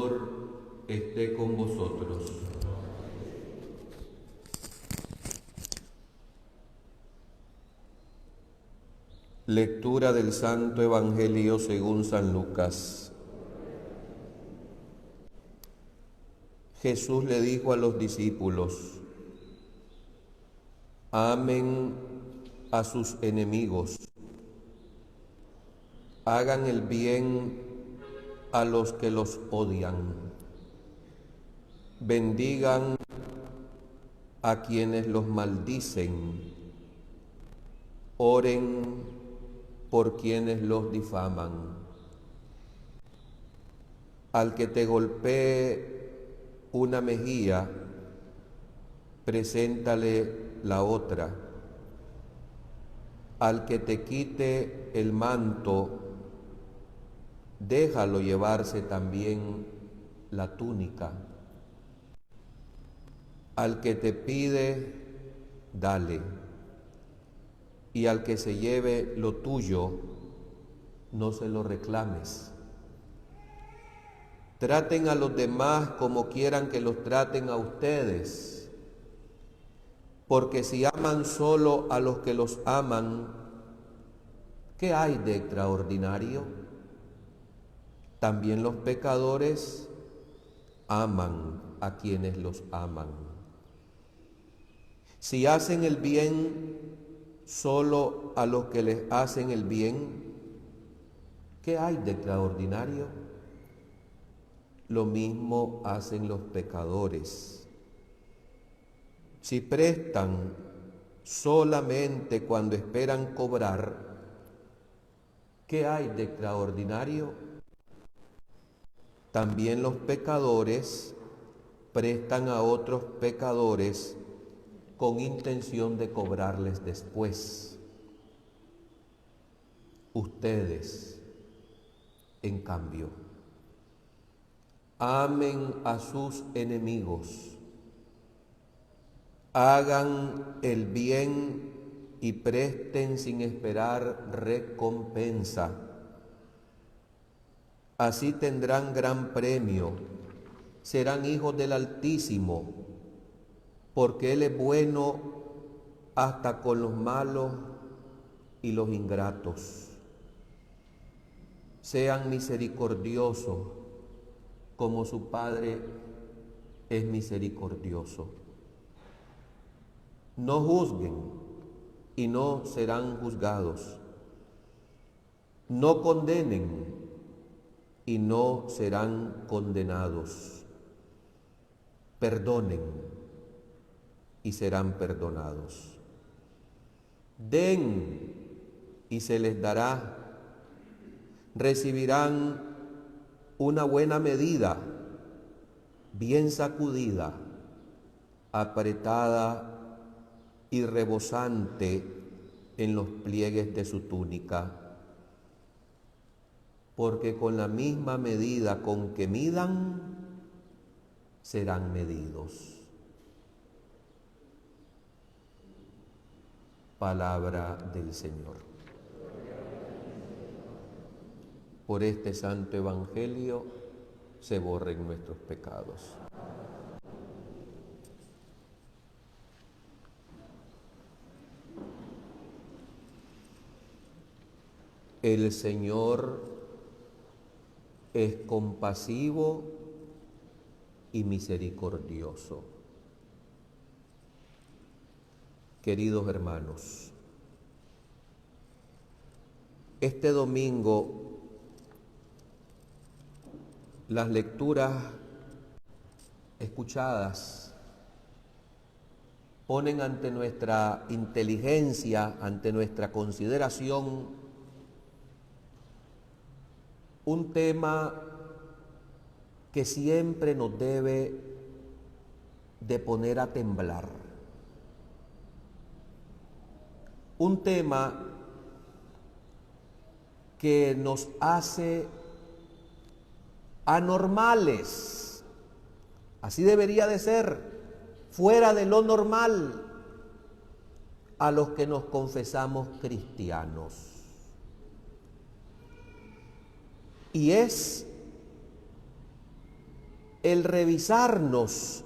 Señor esté con vosotros. Lectura del Santo Evangelio según San Lucas. Jesús le dijo a los discípulos: amen a sus enemigos, hagan el bien a los que los odian, bendigan a quienes los maldicen, oren por quienes los difaman. Al que te golpee una mejilla, preséntale la otra. Al que te quite el manto, déjalo llevarse también la túnica. Al que te pide, dale. Y al que se lleve lo tuyo, no se lo reclames. Traten a los demás como quieran que los traten a ustedes, porque si aman solo a los que los aman, ¿qué hay de extraordinario? También los pecadores aman a quienes los aman. Si hacen el bien solo a los que les hacen el bien, ¿qué hay de extraordinario? Lo mismo hacen los pecadores. Si prestan solamente cuando esperan cobrar, ¿qué hay de extraordinario? También los pecadores prestan a otros pecadores con intención de cobrarles después. Ustedes, en cambio, amen a sus enemigos, hagan el bien y presten sin esperar recompensa. Así tendrán gran premio, serán hijos del Altísimo, porque Él es bueno hasta con los malos y los ingratos. Sean misericordiosos, como su Padre es misericordioso. No juzguen y no serán juzgados. No condenen y no serán condenados. Perdonen y serán perdonados. Den y se les dará. Recibirán una buena medida, bien sacudida, apretada y rebosante en los pliegues de su túnica. Porque con la misma medida con que midan, serán medidos. Palabra del Señor. Por este santo evangelio se borren nuestros pecados. El Señor es compasivo y misericordioso. Queridos hermanos, este domingo las lecturas escuchadas ponen ante nuestra inteligencia, ante nuestra consideración, un tema que siempre nos debe de poner a temblar. Un tema que nos hace anormales, así debería de ser, fuera de lo normal, a los que nos confesamos cristianos. Y es el revisarnos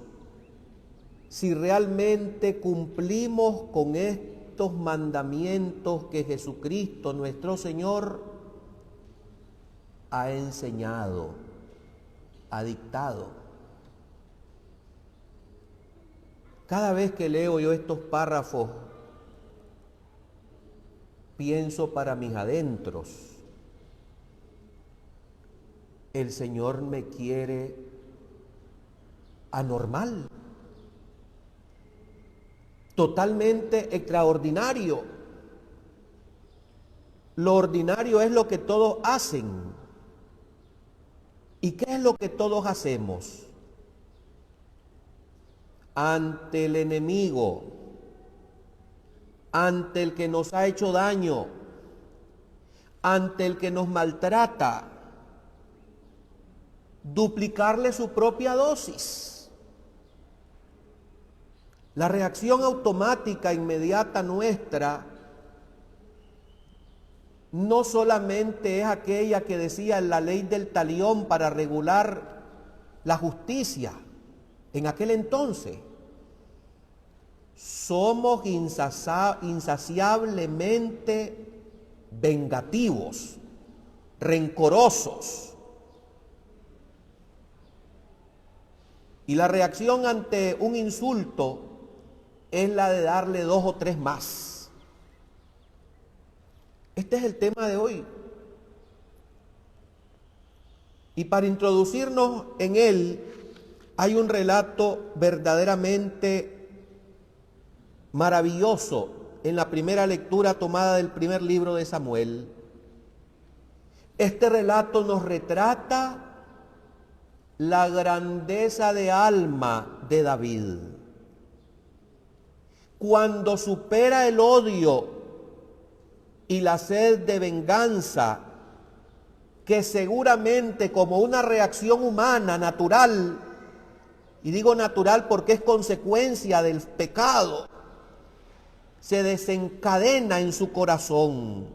si realmente cumplimos con estos mandamientos que Jesucristo nuestro Señor ha enseñado, ha dictado. Cada vez que leo yo estos párrafos, pienso para mis adentros, el Señor me quiere anormal, totalmente extraordinario. Lo ordinario es lo que todos hacen. ¿Y qué es lo que todos hacemos? Ante el enemigo, ante el que nos ha hecho daño, ante el que nos maltrata, duplicarle su propia dosis. La reacción automática inmediata nuestra no solamente es aquella que decía la ley del talión para regular la justicia en aquel entonces. Somos insaciablemente vengativos, rencorosos. Y la reacción ante un insulto es la de darle 2 o 3 más. Este es el tema de hoy. Y para introducirnos en él, hay un relato verdaderamente maravilloso en la primera lectura tomada del primer libro de Samuel. Este relato nos retrata la grandeza de alma de David. Cuando supera el odio y la sed de venganza, que seguramente como una reacción humana natural, y digo natural porque es consecuencia del pecado, se desencadena en su corazón.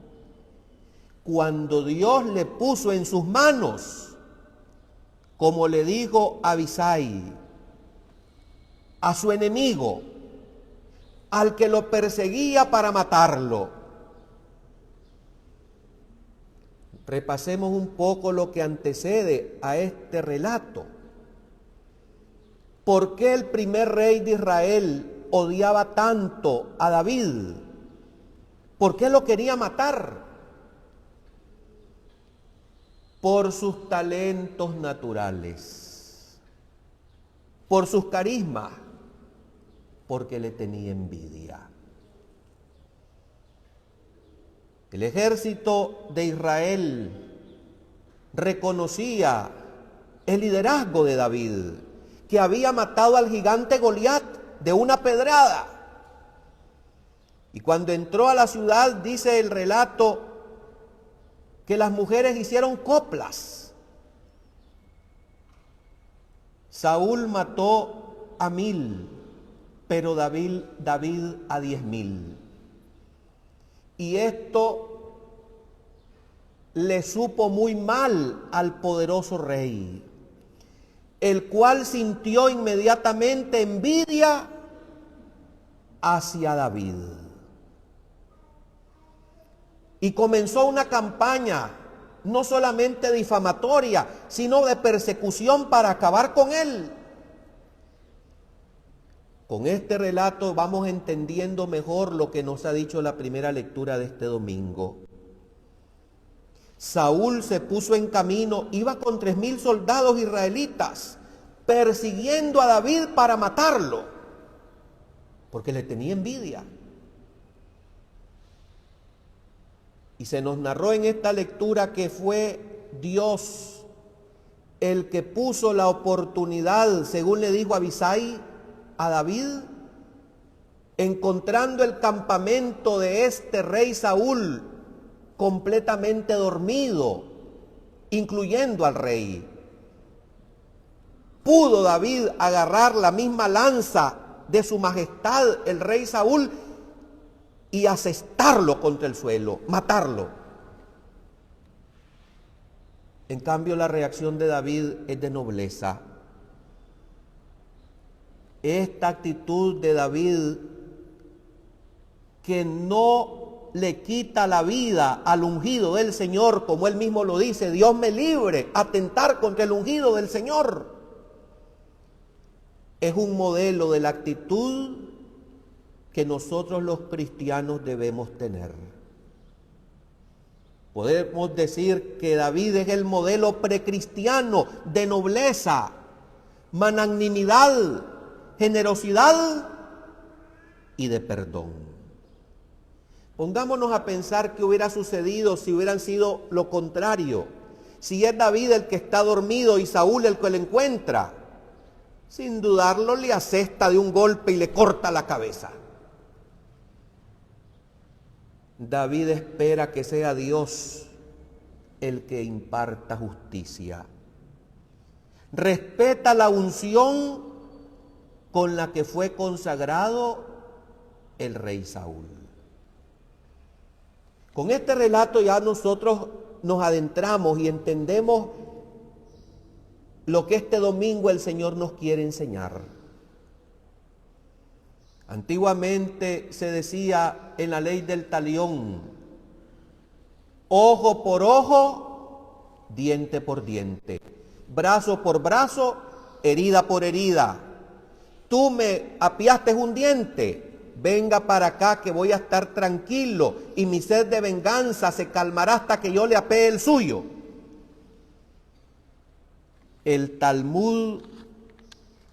Cuando Dios le puso en sus manos, como le dijo a Abisai, a su enemigo, al que lo perseguía para matarlo. Repasemos un poco lo que antecede a este relato. ¿Por qué el primer rey de Israel odiaba tanto a David? ¿Por qué lo quería matar? Por sus talentos naturales, por sus carismas, porque le tenía envidia. El ejército de Israel reconocía el liderazgo de David, que había matado al gigante Goliat de una pedrada. Y cuando entró a la ciudad, dice el relato, que las mujeres hicieron coplas. Saúl mató a 1000, pero David a 10,000. Y esto le supo muy mal al poderoso rey, el cual sintió inmediatamente envidia hacia David. Y comenzó una campaña, no solamente difamatoria, sino de persecución para acabar con él. Con este relato vamos entendiendo mejor lo que nos ha dicho la primera lectura de este domingo. Saúl se puso en camino, iba con 3,000 soldados israelitas, persiguiendo a David para matarlo, porque le tenía envidia. Y se nos narró en esta lectura que fue Dios el que puso la oportunidad, según le dijo Abisai a David, encontrando el campamento de este rey Saúl completamente dormido, incluyendo al rey. Pudo David agarrar la misma lanza de su majestad, el rey Saúl, y asestarlo contra el suelo, matarlo. En cambio, la reacción de David es de nobleza. esta actitud de David que no le quita la vida al ungido del Señor, como él mismo lo dice, Dios me libre atentar contra el ungido del Señor. Es un modelo de la actitud que nosotros los cristianos debemos tener. Podemos decir que David es el modelo precristiano de nobleza, magnanimidad, generosidad y de perdón. Pongámonos a pensar qué hubiera sucedido si hubieran sido lo contrario. Si es David el que está dormido y Saúl el que lo encuentra, sin dudarlo le asesta de un golpe y le corta la cabeza. David espera que sea Dios el que imparta justicia. Respeta la unción con la que fue consagrado el rey Saúl. Con este relato ya nosotros nos adentramos y entendemos lo que este domingo el Señor nos quiere enseñar. Antiguamente se decía en la ley del talión, ojo por ojo, diente por diente, brazo por brazo, herida por herida. Tú me apiaste un diente, venga para acá que voy a estar tranquilo y mi sed de venganza se calmará hasta que yo le apee el suyo. El Talmud,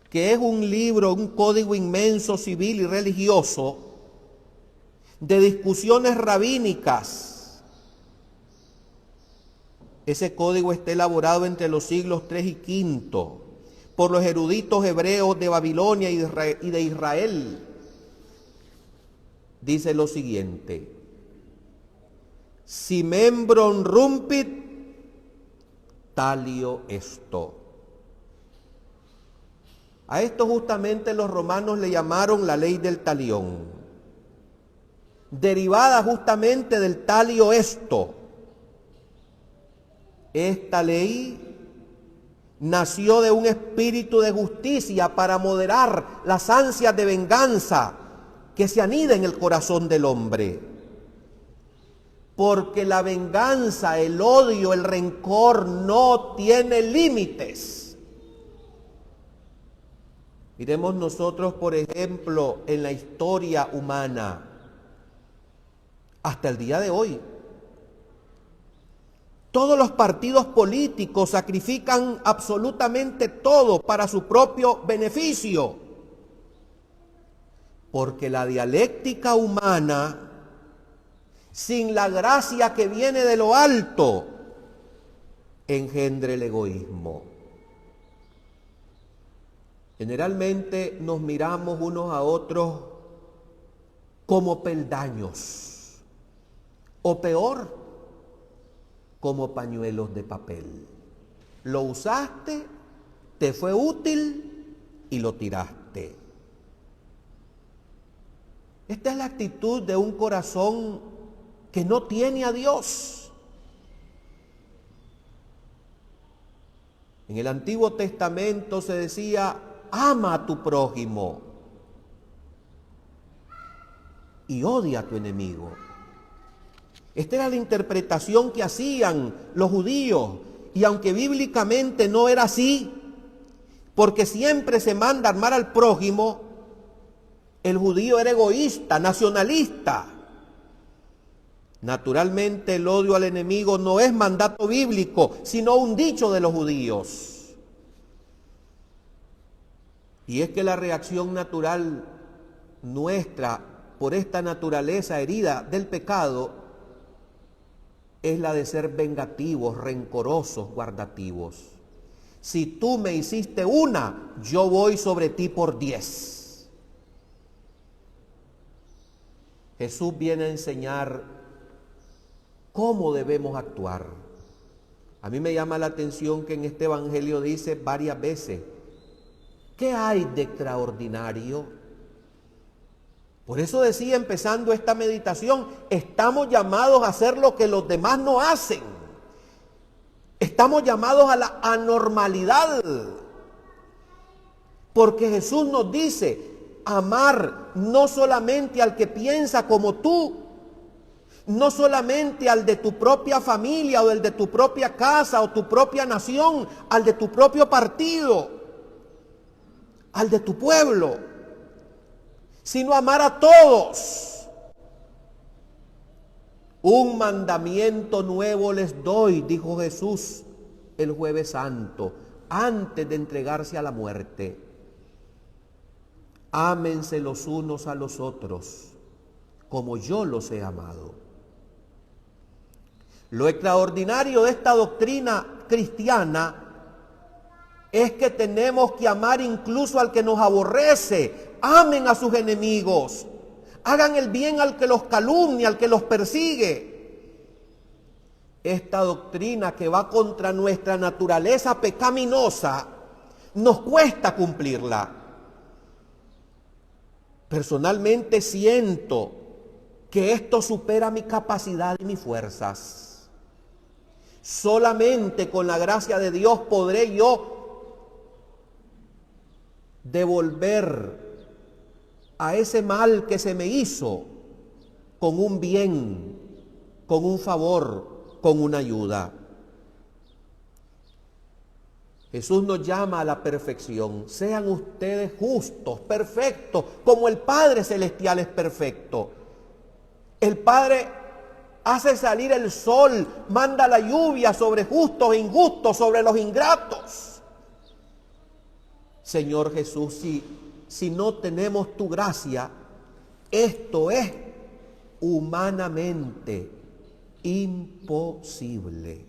que es un libro, un código inmenso civil y religioso de discusiones rabínicas. Ese código está elaborado entre los siglos III y V por los eruditos hebreos de Babilonia y de Israel. Dice lo siguiente: si membron rumpit, talio esto. A esto justamente los romanos le llamaron la ley del talión, derivada justamente del talio esto. Esta ley nació de un espíritu de justicia para moderar las ansias de venganza que se anida en el corazón del hombre. Porque la venganza, el odio, el rencor no tiene límites. Miremos nosotros, por ejemplo, en la historia humana, hasta el día de hoy. Todos los partidos políticos sacrifican absolutamente todo para su propio beneficio. Porque la dialéctica humana, sin la gracia que viene de lo alto, engendra el egoísmo. Generalmente nos miramos unos a otros como peldaños, o peor, como pañuelos de papel. Lo usaste, te fue útil y lo tiraste. Esta es la actitud de un corazón que no tiene a Dios. En el Antiguo Testamento se decía: ama a tu prójimo y odia a tu enemigo. Esta era la interpretación que hacían los judíos, y aunque bíblicamente no era así, porque siempre se manda a amar al prójimo, el judío era egoísta, nacionalista. Naturalmente el odio al enemigo no es mandato bíblico, sino un dicho de los judíos. Y es que la reacción natural nuestra por esta naturaleza herida del pecado es la de ser vengativos, rencorosos, guardativos. Si tú me hiciste una, yo voy sobre ti por 10. Jesús viene a enseñar cómo debemos actuar. A mí me llama la atención que en este evangelio dice varias veces: ¿qué hay de extraordinario? Por eso decía empezando esta meditación, estamos llamados a hacer lo que los demás no hacen. Estamos llamados a la anormalidad. Porque Jesús nos dice, amar no solamente al que piensa como tú, no solamente al de tu propia familia o el de tu propia casa o tu propia nación, al de tu propio partido, al de tu pueblo, sino amar a todos. Un mandamiento nuevo les doy, dijo Jesús el Jueves Santo, antes de entregarse a la muerte. Ámense los unos a los otros, como yo los he amado. Lo extraordinario de esta doctrina cristiana es que tenemos que amar incluso al que nos aborrece. Amen a sus enemigos. Hagan el bien al que los calumnia, al que los persigue. Esta doctrina que va contra nuestra naturaleza pecaminosa, nos cuesta cumplirla. Personalmente siento que esto supera mi capacidad y mis fuerzas. Solamente con la gracia de Dios podré yo devolver a ese mal que se me hizo con un bien, con un favor, con una ayuda. Jesús nos llama a la perfección. Sean ustedes justos, perfectos, como el Padre Celestial es perfecto. El Padre hace salir el sol, manda la lluvia sobre justos e injustos, sobre los ingratos. Señor Jesús, si no tenemos tu gracia, esto es humanamente imposible.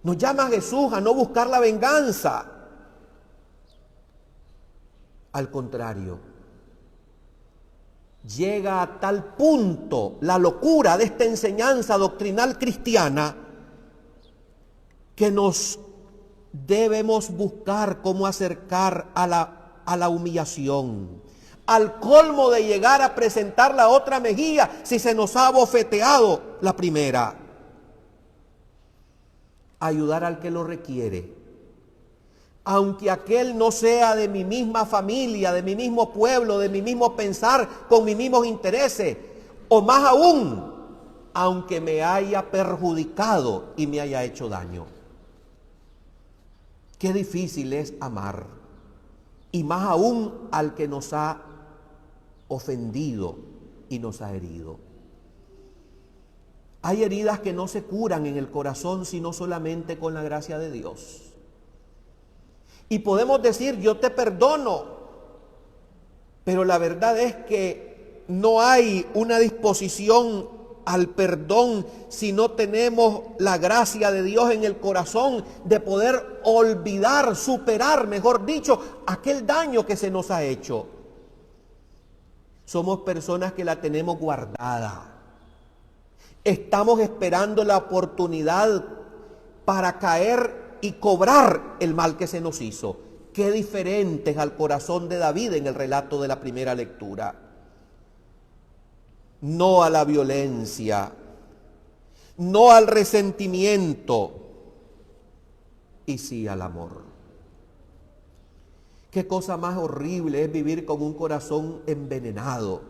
Nos llama Jesús a no buscar la venganza. Al contrario, llega a tal punto la locura de esta enseñanza doctrinal cristiana que nos debemos buscar cómo acercar a la humillación, al colmo de llegar a presentar la otra mejilla si se nos ha bofeteado la primera. Ayudar al que lo requiere, aunque aquel no sea de mi misma familia, de mi mismo pueblo, de mi mismo pensar, con mis mismos intereses, o más aún, aunque me haya perjudicado y me haya hecho daño. Qué difícil es amar, y más aún al que nos ha ofendido y nos ha herido. Hay heridas que no se curan en el corazón sino solamente con la gracia de Dios. Y podemos decir, yo te perdono, pero la verdad es que no hay una disposición al perdón si no tenemos la gracia de Dios en el corazón de poder olvidar, superar, mejor dicho, aquel daño que se nos ha hecho. Somos personas que la tenemos guardada. Estamos esperando la oportunidad para caer y cobrar el mal que se nos hizo. Qué diferente es al corazón de David en el relato de la primera lectura. No a la violencia, no al resentimiento, y sí al amor. Qué cosa más horrible es vivir con un corazón envenenado,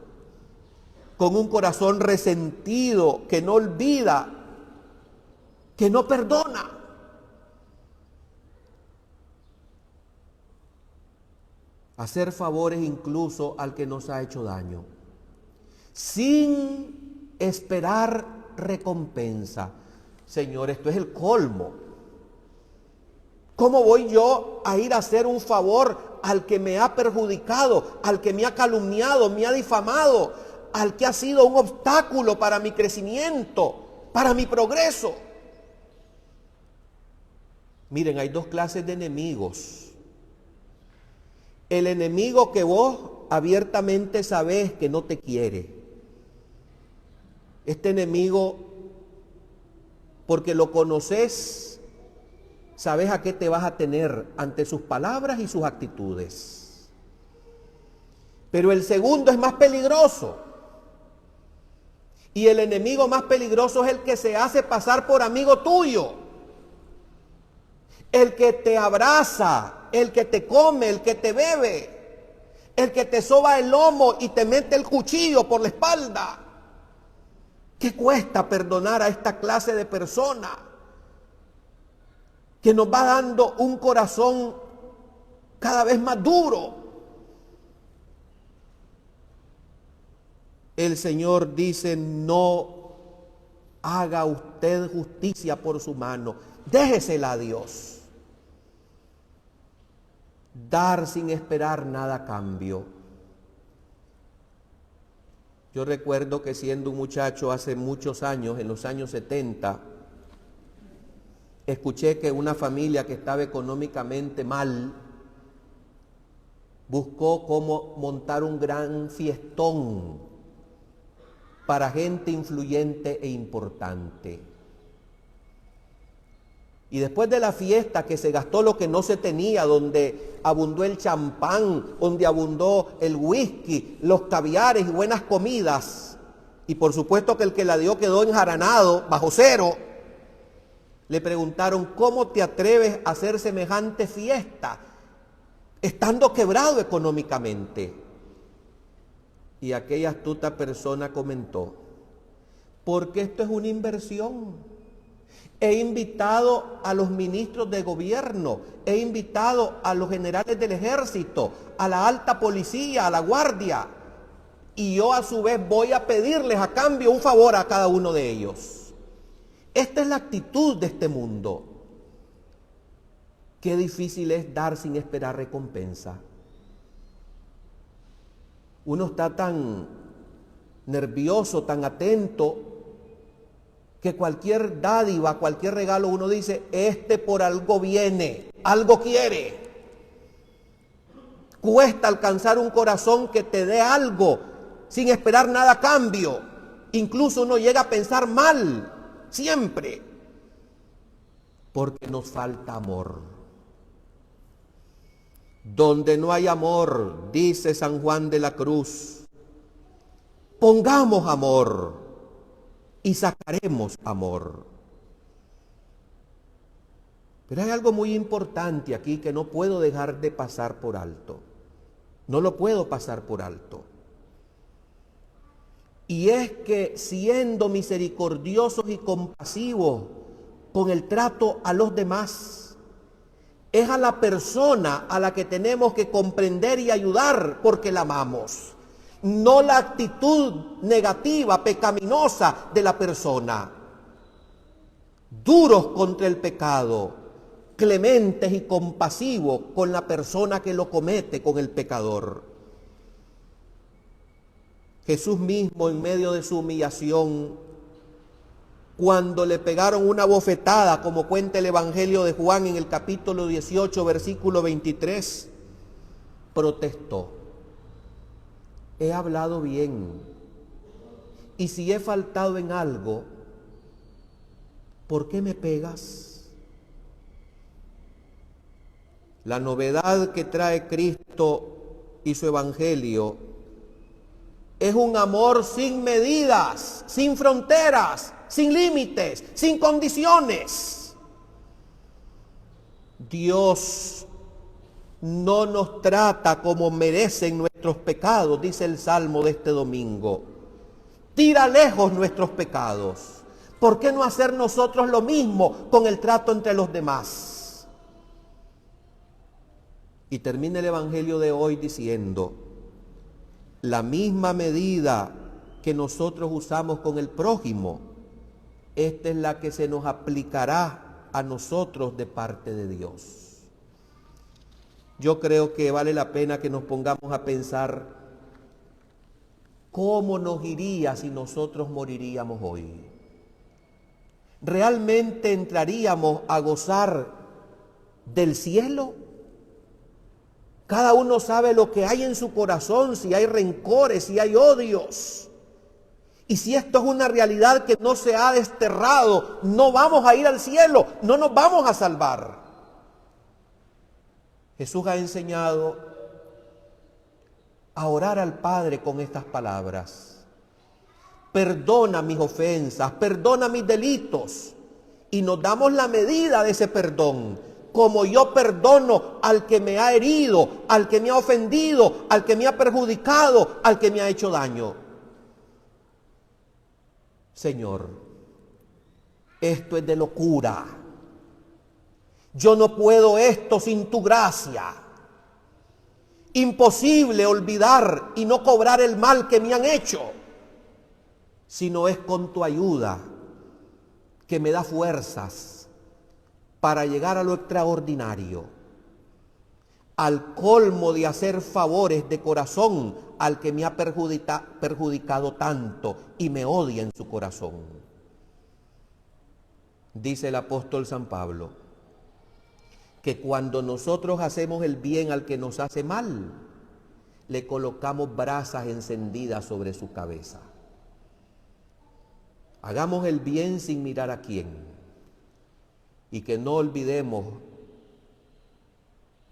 con un corazón resentido, que no olvida, que no perdona. Hacer favores incluso al que nos ha hecho daño, sin esperar recompensa. Señor, esto es el colmo. ¿Cómo voy yo a ir a hacer un favor al que me ha perjudicado, al que me ha calumniado, me ha difamado, al que ha sido un obstáculo para mi crecimiento, para mi progreso? Miren, hay dos clases de enemigos. El enemigo que vos abiertamente sabés que no te quiere. Este enemigo, porque lo conoces, sabes a qué te vas a tener ante sus palabras y sus actitudes. Pero el segundo es más peligroso. Y el enemigo más peligroso es el que se hace pasar por amigo tuyo. El que te abraza el que te come, el que te bebe, el que te soba el lomo y te mete el cuchillo por la espalda. ¿Qué cuesta perdonar a esta clase de persona que nos va dando un corazón cada vez más duro? El Señor dice: no haga usted justicia por su mano, déjesela a Dios. Dar sin esperar nada a cambio. Yo recuerdo que siendo un muchacho hace muchos años, en los años 70, escuché que una familia que estaba económicamente mal buscó cómo montar un gran fiestón para gente influyente e importante. Y después de la fiesta, que se gastó lo que no se tenía, donde abundó el champán, donde abundó el whisky, los caviares y buenas comidas, y por supuesto que el que la dio quedó enjaranado, bajo cero, le preguntaron: ¿cómo te atreves a hacer semejante fiesta, estando quebrado económicamente? Y aquella astuta persona comentó: porque esto es una inversión. He invitado a los ministros de gobierno, he invitado a los generales del ejército, a la alta policía, a la guardia, y yo a su vez voy a pedirles a cambio un favor a cada uno de ellos. Esta es la actitud de este mundo. Qué difícil es dar sin esperar recompensa. Uno está tan nervioso, tan atento, que cualquier dádiva, cualquier regalo, uno dice: este por algo viene, algo quiere. Cuesta alcanzar un corazón que te dé algo sin esperar nada a cambio. Incluso uno llega a pensar mal, siempre, porque nos falta amor. Donde no hay amor, dice San Juan de la Cruz, pongamos amor y sacaremos amor. Pero hay algo muy importante aquí que no puedo dejar de pasar por alto. No lo puedo pasar por alto. Y es que, siendo misericordiosos y compasivos con el trato a los demás, es a la persona a la que tenemos que comprender y ayudar porque la amamos. No la actitud negativa, pecaminosa de la persona. Duros contra el pecado, clementes y compasivos con la persona que lo comete, con el pecador. Jesús mismo, en medio de su humillación, cuando le pegaron una bofetada, como cuenta el Evangelio de Juan en el capítulo 18, versículo 23, protestó: he hablado bien, y si he faltado en algo, ¿por qué me pegas? La novedad que trae Cristo y su Evangelio es un amor sin medidas, sin fronteras, sin límites, sin condiciones. Dios no nos trata como merecen nuestros pecados, dice el Salmo de este domingo. Tira lejos nuestros pecados. ¿Por qué no hacer nosotros lo mismo con el trato entre los demás? Y termina el Evangelio de hoy diciendo: la misma medida que nosotros usamos con el prójimo, esta es la que se nos aplicará a nosotros de parte de Dios. Yo creo que vale la pena que nos pongamos a pensar cómo nos iría si nosotros moriríamos hoy. ¿Realmente entraríamos a gozar del cielo? Cada uno sabe lo que hay en su corazón, si hay rencores, si hay odios. Y si esto es una realidad que no se ha desterrado, no vamos a ir al cielo, no nos vamos a salvar. Jesús ha enseñado a orar al Padre con estas palabras: perdona mis ofensas, perdona mis delitos. Y nos damos la medida de ese perdón. como yo perdono al que me ha herido, al que me ha ofendido, al que me ha perjudicado, al que me ha hecho daño. Señor, esto es de locura. Yo no puedo esto sin tu gracia. Imposible olvidar y no cobrar el mal que me han hecho, sino es con tu ayuda que me da fuerzas para llegar a lo extraordinario, al colmo de hacer favores de corazón al que me ha perjudicado tanto y me odia en su corazón. Dice el apóstol San Pablo que cuando nosotros hacemos el bien al que nos hace mal, le colocamos brasas encendidas sobre su cabeza. Hagamos el bien sin mirar a quién, y que no olvidemos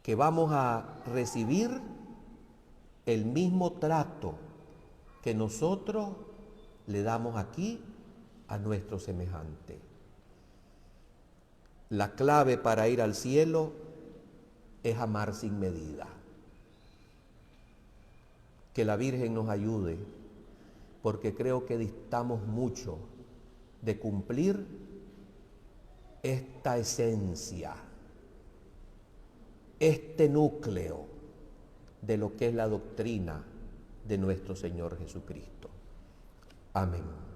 que vamos a recibir el mismo trato que nosotros le damos aquí a nuestro semejante. La clave para ir al cielo es amar sin medida. Que la Virgen nos ayude, porque creo que distamos mucho de cumplir esta esencia, este núcleo de lo que es la doctrina de nuestro Señor Jesucristo. Amén.